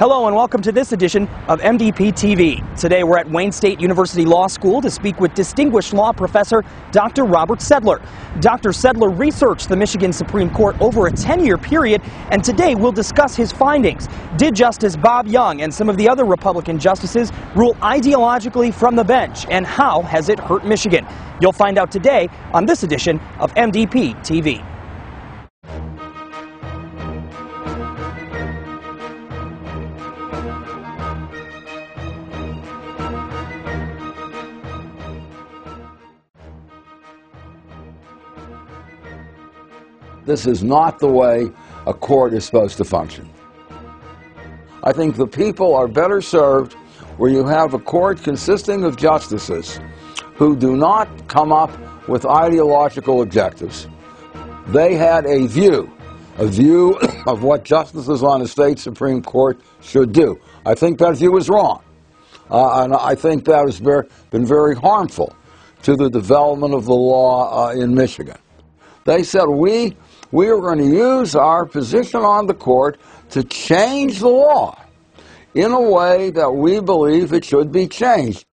Hello and welcome to this edition of MDP TV. Today we're at Wayne State University Law School to speak with distinguished law professor Dr. Robert Sedler. Dr. Sedler researched the Michigan Supreme Court over a 10-year period, and today we'll discuss his findings. Did Justice Bob Young and some of the other Republican justices rule ideologically from the bench, and how has it hurt Michigan? You'll find out today on this edition of MDP TV. This is not the way a court is supposed to function. I think the people are better served where you have a court consisting of justices who do not come up with ideological objectives. They had a view of what justices on a state Supreme Court should do. I think that view is wrong. And I think that has been very harmful to the development of the law in Michigan. They said, we are going to use our position on the court to change the law in a way that we believe it should be changed.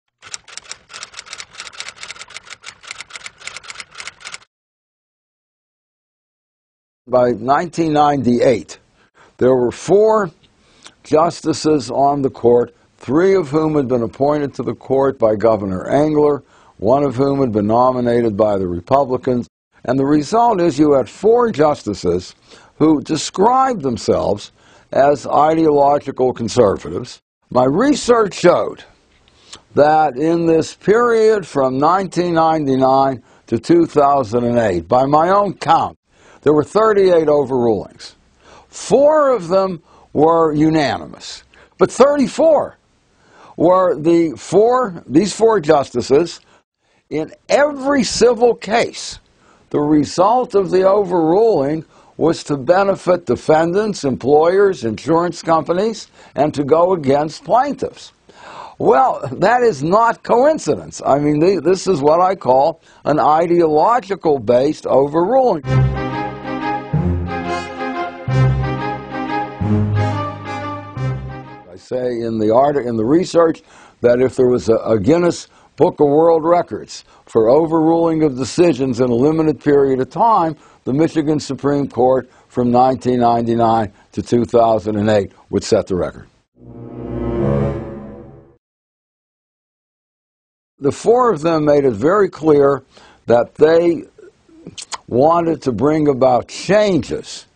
By 1998, there were 4 justices on the court, 3 of whom had been appointed to the court by Governor Engler, 1 of whom had been nominated by the Republicans. And the result is you had 4 justices who described themselves as ideological conservatives. My research showed that in this period from 1999 to 2008, by my own count, there were 38 overrulings. 4 of them were unanimous, but 34 were these 4 justices. In every civil case, the result of the overruling was to benefit defendants, employers, insurance companies, and to go against plaintiffs. Well, that is not coincidence. I mean, this is what I call an ideological-based overruling. I say in the research that if there was a Guinness Book of World Records for overruling of decisions in a limited period of time, the Michigan Supreme Court from 1999 to 2008 would set the record. The 4 of them made it very clear that they wanted to bring about changes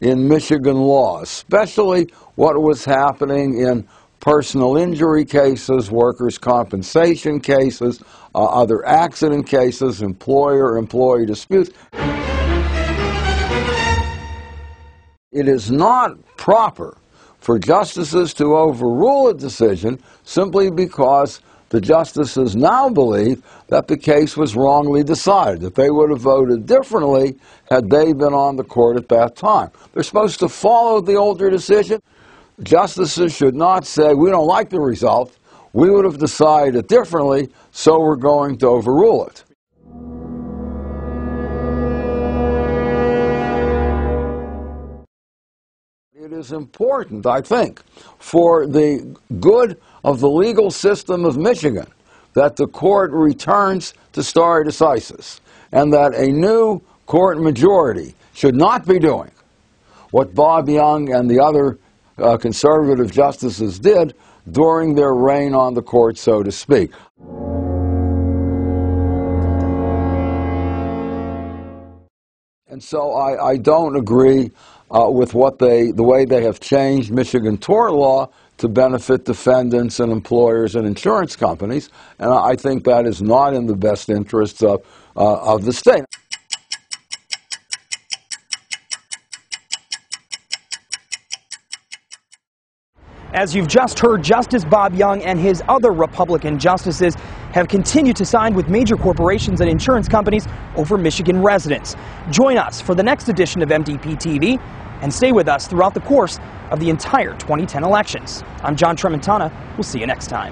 in Michigan law, especially what was happening in personal injury cases, workers' compensation cases, other accident cases, employer-employee disputes. It is not proper for justices to overrule a decision simply because the justices now believe that the case was wrongly decided, that they would have voted differently had they been on the court at that time. They're supposed to follow the older decision. Justices should not say, we don't like the result, we would have decided differently, so we're going to overrule it. It is important, I think, for the good of the legal system of Michigan that the court returns to stare decisis, and that a new court majority should not be doing what Bob Young and the other conservative justices did during their reign on the court, so to speak. And so I don't agree with the way they have changed Michigan tort law to benefit defendants and employers and insurance companies, and I think that is not in the best interests of the state. As you've just heard, Justice Bob Young and his other Republican justices have continued to side with major corporations and insurance companies over Michigan residents. Join us for the next edition of MDP TV and stay with us throughout the course of the entire 2010 elections. I'm John Tremontana. We'll see you next time.